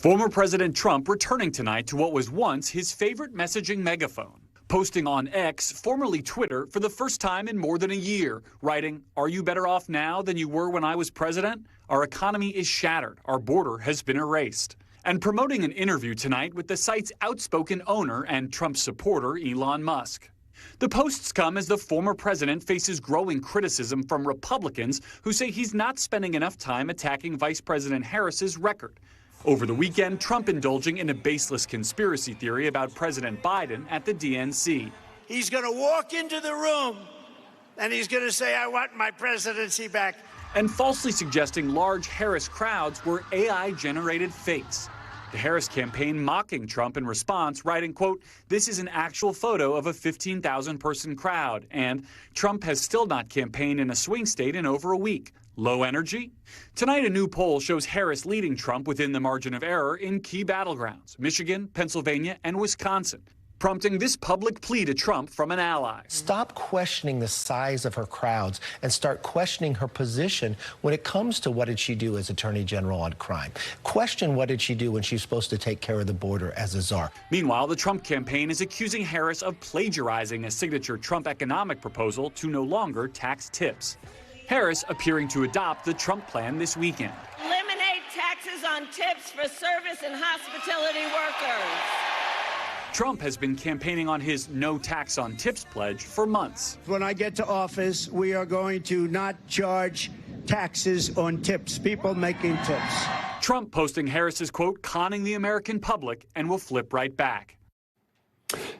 Former President Trump returning tonight to what was once his favorite messaging megaphone, posting on X, formerly Twitter, for the first time in more than a year, writing, "Are you better off now than you were when I was president? Our economy is shattered. Our border has been erased." And promoting an interview tonight with the site's outspoken owner and Trump supporter, Elon Musk. The posts come as the former president faces growing criticism from Republicans who say he's not spending enough time attacking Vice President Harris's record. Over the weekend, Trump indulging in a baseless conspiracy theory about President Biden at the DNC. He's going to walk into the room and he's going to say, "I want my presidency back." And falsely suggesting large Harris crowds were AI-generated fakes. The Harris campaign mocking Trump in response, writing, quote, "This is an actual photo of a 15,000-person crowd," and Trump has still not campaigned in a swing state in over a week. Low energy? Tonight, a new poll shows Harris leading Trump within the margin of error in key battlegrounds, Michigan, Pennsylvania, and Wisconsin, prompting this public plea to Trump from an ally. Stop questioning the size of her crowds and start questioning her position when it comes to what did she do as Attorney General on crime. Question what did she do when she's supposed to take care of the border as a czar. Meanwhile, the Trump campaign is accusing Harris of plagiarizing a signature Trump economic proposal to no longer tax tips. Harris appearing to adopt the Trump plan this weekend. Eliminate taxes on tips for service and hospitality workers. Trump has been campaigning on his no tax on tips pledge for months. When I get to office, we are going to not charge taxes on tips, people making tips. Trump posting Harris's quote, "conning the American public," and will flip right back.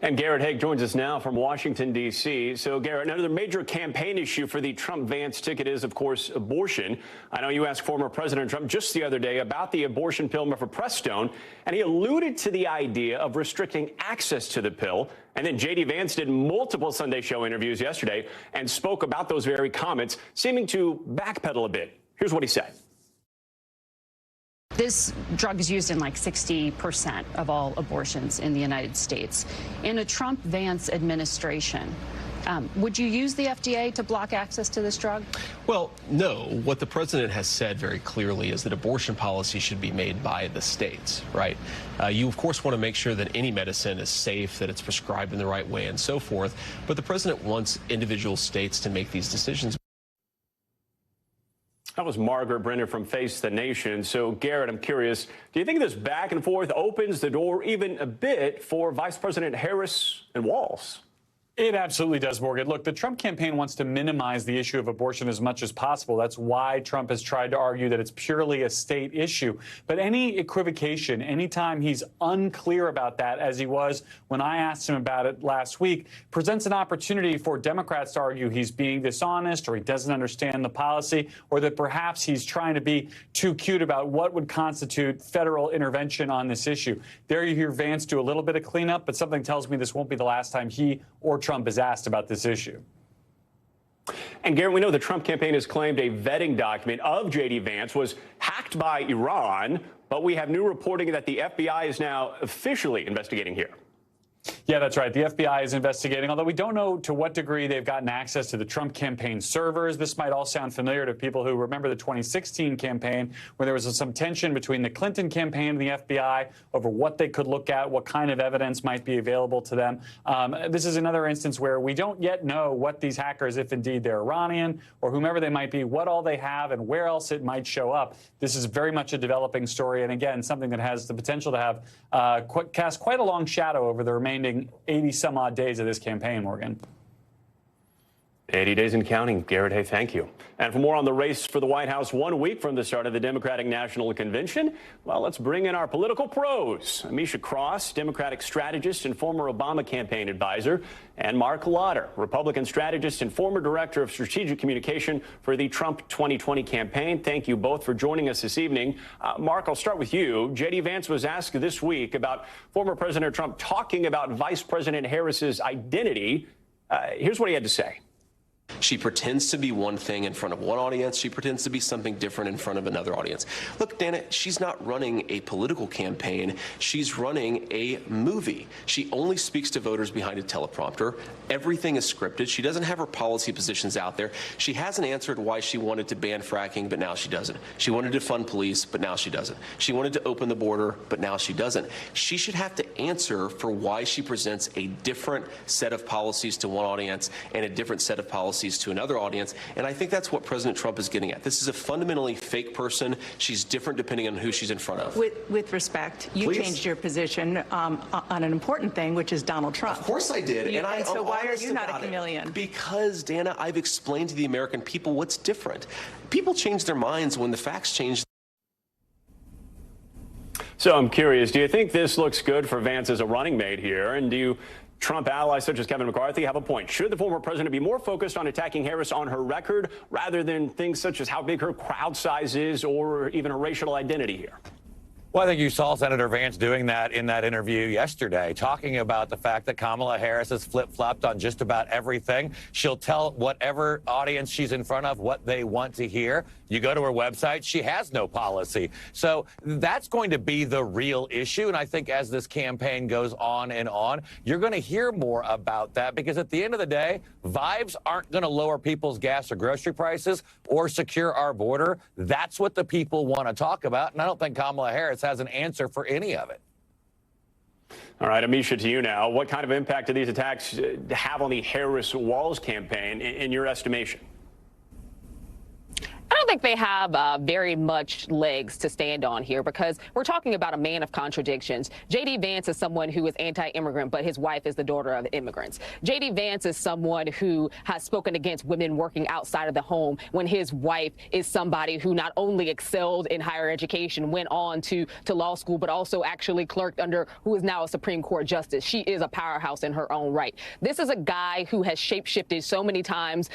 And Garrett Haake joins us now from Washington, D.C. So, Garrett, another major campaign issue for the Trump-Vance ticket is, of course, abortion. I know you asked former President Trump just the other day about the abortion pill for Prestone, and he alluded to the idea of restricting access to the pill. And then J.D. Vance did multiple Sunday show interviews yesterday and spoke about those very comments, seeming to backpedal a bit. Here's what he said. This drug is used in like 60% of all abortions in the United States. In a Trump-Vance administration, would you use the FDA to block access to this drug? Well, no. What the president has said very clearly is that abortion policy should be made by the states, right? You, of course, want to make sure that any medicine is safe, that it's prescribed in the right way, and so forth. But the president wants individual states to make these decisions. That was Margaret Brenner from Face the Nation. So, Garrett, I'm curious, do you think this back and forth opens the door even a bit for Vice President Harris and Walz? It absolutely does, Morgan. Look, the Trump campaign wants to minimize the issue of abortion as much as possible. That's why Trump has tried to argue that it's purely a state issue. But any equivocation, anytime he's unclear about that, as he was when I asked him about it last week, presents an opportunity for Democrats to argue he's being dishonest or he doesn't understand the policy or that perhaps he's trying to be too cute about what would constitute federal intervention on this issue. There you hear Vance do a little bit of cleanup, but something tells me this won't be the last time he or Trump is asked about this issue. And, Garrett, we know the Trump campaign has claimed a vetting document of J.D. Vance was hacked by Iran, but we have new reporting that the FBI is now officially investigating here. Yeah, that's right. The FBI is investigating, although we don't know to what degree they've gotten access to the Trump campaign servers. This might all sound familiar to people who remember the 2016 campaign, where there was some tension between the Clinton campaign and the FBI over what they could look at, what kind of evidence might be available to them. This is another instance where we don't yet know what these hackers, if indeed they're Iranian or whomever they might be, what all they have and where else it might show up. This is very much a developing story, and again, something that has the potential to have cast quite a long shadow over the remaining 80-some-odd days of this campaign, Morgan. 80 days and counting. Garrett Haake, thank you. And for more on the race for the White House 1 week from the start of the Democratic National Convention, well, let's bring in our political pros. Ameshia Cross, Democratic strategist and former Obama campaign advisor, and Marc Lotter, Republican strategist and former director of strategic communication for the Trump 2020 campaign. Thank you both for joining us this evening. Marc, I'll start with you. J.D. Vance was asked this week about former President Trump talking about Vice President Harris's identity. Here's what he had to say. She pretends to be one thing in front of one audience. She pretends to be something different in front of another audience. Look, Dana, she's not running a political campaign. She's running a movie. She only speaks to voters behind a teleprompter. Everything is scripted. She doesn't have her policy positions out there. She hasn't answered why she wanted to ban fracking, but now she doesn't. She wanted to fund police, but now she doesn't. She wanted to open the border, but now she doesn't. She should have to answer for why she presents a different set of policies to one audience and a different set of policies to another audience. And I think that's what President Trump is getting at. This is a fundamentally fake person. She's different depending on who she's in front of. With respect, you changed your position on an important thing, which is Donald Trump. Of course I did. And so why are you not a chameleon? Because, Dana, I've explained to the American people what's different. People change their minds when the facts change. So I'm curious, do you think this looks good for Vance as a running mate here? And do Trump allies such as Kevin McCarthy have a point? Should the former president be more focused on attacking Harris on her record rather than things such as how big her crowd size is or even her racial identity here? Well, I think you saw Senator Vance doing that in that interview yesterday, talking about the fact that Kamala Harris has flip-flopped on just about everything. She'll tell whatever audience she's in front of what they want to hear. You go to her website, she has no policy. So that's going to be the real issue. And I think as this campaign goes on and on, you're going to hear more about that, because at the end of the day, vibes aren't going to lower people's gas or grocery prices or secure our border. That's what the people want to talk about. And I don't think Kamala Harris has an answer for any of it. All right, Ameshia, to you now. What kind of impact do these attacks have on the Harris Walls campaign in your estimation? I don't think they have very much legs to stand on here, because we're talking about a man of contradictions. J.D. Vance is someone who is anti-immigrant, but his wife is the daughter of immigrants. J.D. Vance is someone who has spoken against women working outside of the home when his wife is somebody who not only excelled in higher education, went on to law school, but also actually clerked under who is now a Supreme Court justice. She is a powerhouse in her own right. This is a guy who has shape-shifted so many times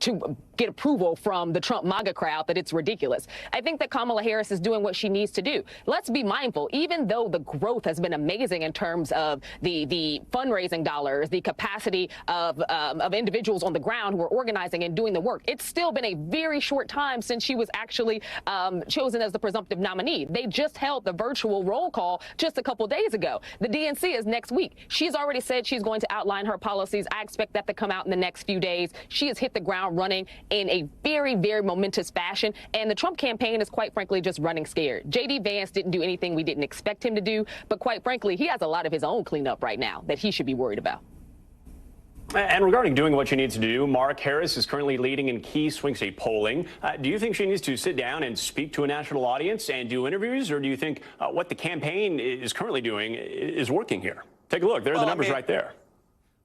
to get approval from the Trump MAGA crowd that it's ridiculous. I think that Kamala Harris is doing what she needs to do. Let's be mindful, even though the growth has been amazing in terms of the fundraising dollars, the capacity of individuals on the ground who are organizing and doing the work, it's still been a very short time since she was actually chosen as the presumptive nominee. They just held the virtual roll call just a couple days ago. The DNC is next week. She's already said she's going to outline her policies. I expect that to come out in the next few days. She has hit the ground running in a very, very momentous fashion, and the Trump campaign is quite frankly just running scared. J.D. Vance didn't do anything we didn't expect him to do, but quite frankly, he has a lot of his own cleanup right now that he should be worried about. And regarding doing what she needs to do, Mark, Harris is currently leading in key swing state polling. Do you think she needs to sit down and speak to a national audience and do interviews, or do you think what the campaign is currently doing is working here? Take a look. There are the numbers right there.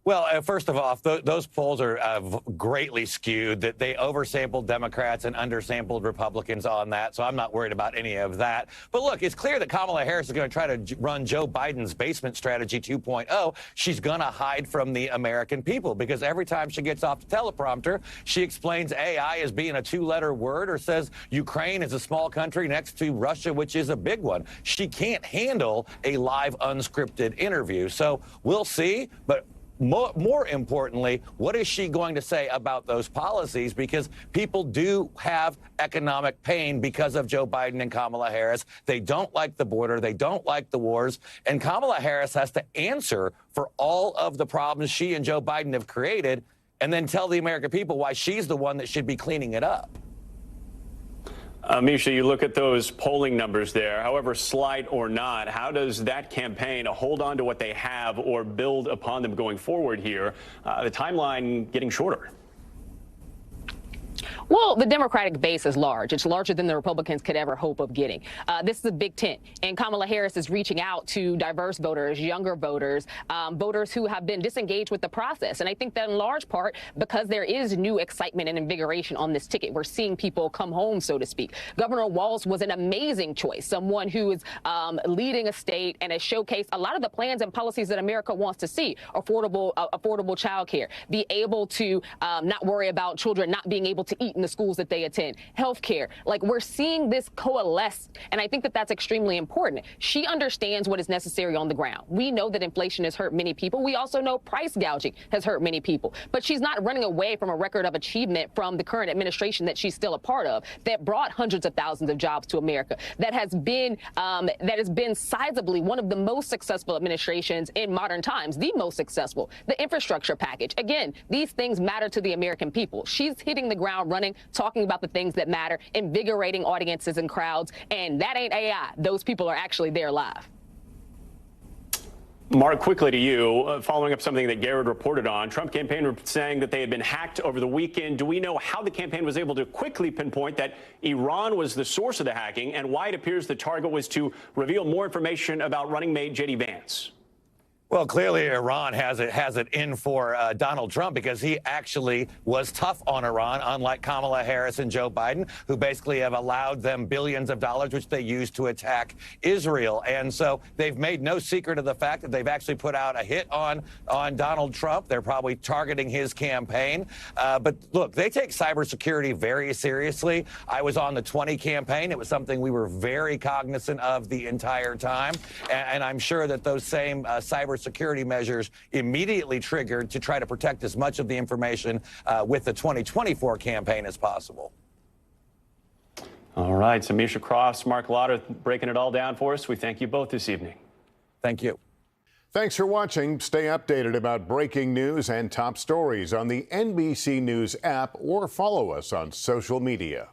Well, first of all, those polls are greatly skewed. That they oversampled Democrats and undersampled Republicans on that, so I'm not worried about any of that. But look, it's clear that Kamala Harris is going to try to run Joe Biden's basement strategy 2.0. She's going to hide from the American people, because every time she gets off the teleprompter, she explains AI as being a two-letter word or says Ukraine is a small country next to Russia, which is a big one. She can't handle a live, unscripted interview. So we'll see, but more importantly, what is she going to say about those policies? Because people do have economic pain because of Joe Biden and Kamala Harris. They don't like the border. They don't like the wars. And Kamala Harris has to answer for all of the problems she and Joe Biden have created, and then tell the American people why she's the one that should be cleaning it up. Ameshia, you look at those polling numbers there, however slight or not, how does that campaign hold on to what they have or build upon them going forward here? The timeline getting shorter. Well, the Democratic base is large. It's larger than the Republicans could ever hope of getting. This is a big tent, and Kamala Harris is reaching out to diverse voters, younger voters, voters who have been disengaged with the process. And I think that in large part because there is new excitement and invigoration on this ticket. We're seeing people come home, so to speak. Governor Walz was an amazing choice, someone who is leading a state and has showcased a lot of the plans and policies that America wants to see. Affordable child care, be able to not worry about children not being able to eat in the schools that they attend, healthcare. Like, we're seeing this coalesce, and I think that that's extremely important. She understands what is necessary on the ground. We know that inflation has hurt many people. We also know price gouging has hurt many people. But she's not running away from a record of achievement from the current administration that she's still a part of, that brought hundreds of thousands of jobs to America, that has been sizably one of the most successful administrations in modern times, the most successful. The infrastructure package. Again, these things matter to the American people. She's hitting the ground running, talking about the things that matter, invigorating audiences and crowds, and that ain't AI. Those people are actually there live. Marc, quickly to you, following up something that Garrett reported on, Trump campaign saying that they had been hacked over the weekend. Do we know how the campaign was able to quickly pinpoint that Iran was the source of the hacking and why it appears the target was to reveal more information about running mate J.D. Vance? Well, clearly Iran has it in for Donald Trump because he actually was tough on Iran, unlike Kamala Harris and Joe Biden, who basically have allowed them billions of dollars, which they used to attack Israel. And so they've made no secret of the fact that they've actually put out a hit on Donald Trump. They're probably targeting his campaign. But look, they take cybersecurity very seriously. I was on the 20 campaign. It was something we were very cognizant of the entire time. And I'm sure that those same cybersecurity measures immediately triggered to try to protect as much of the information with the 2024 campaign as possible. All right, Ameshia Cross, Marc Lotter breaking it all down for us. We thank you both this evening. Thank you. Thanks for watching. Stay updated about breaking news and top stories on the NBC News app or follow us on social media.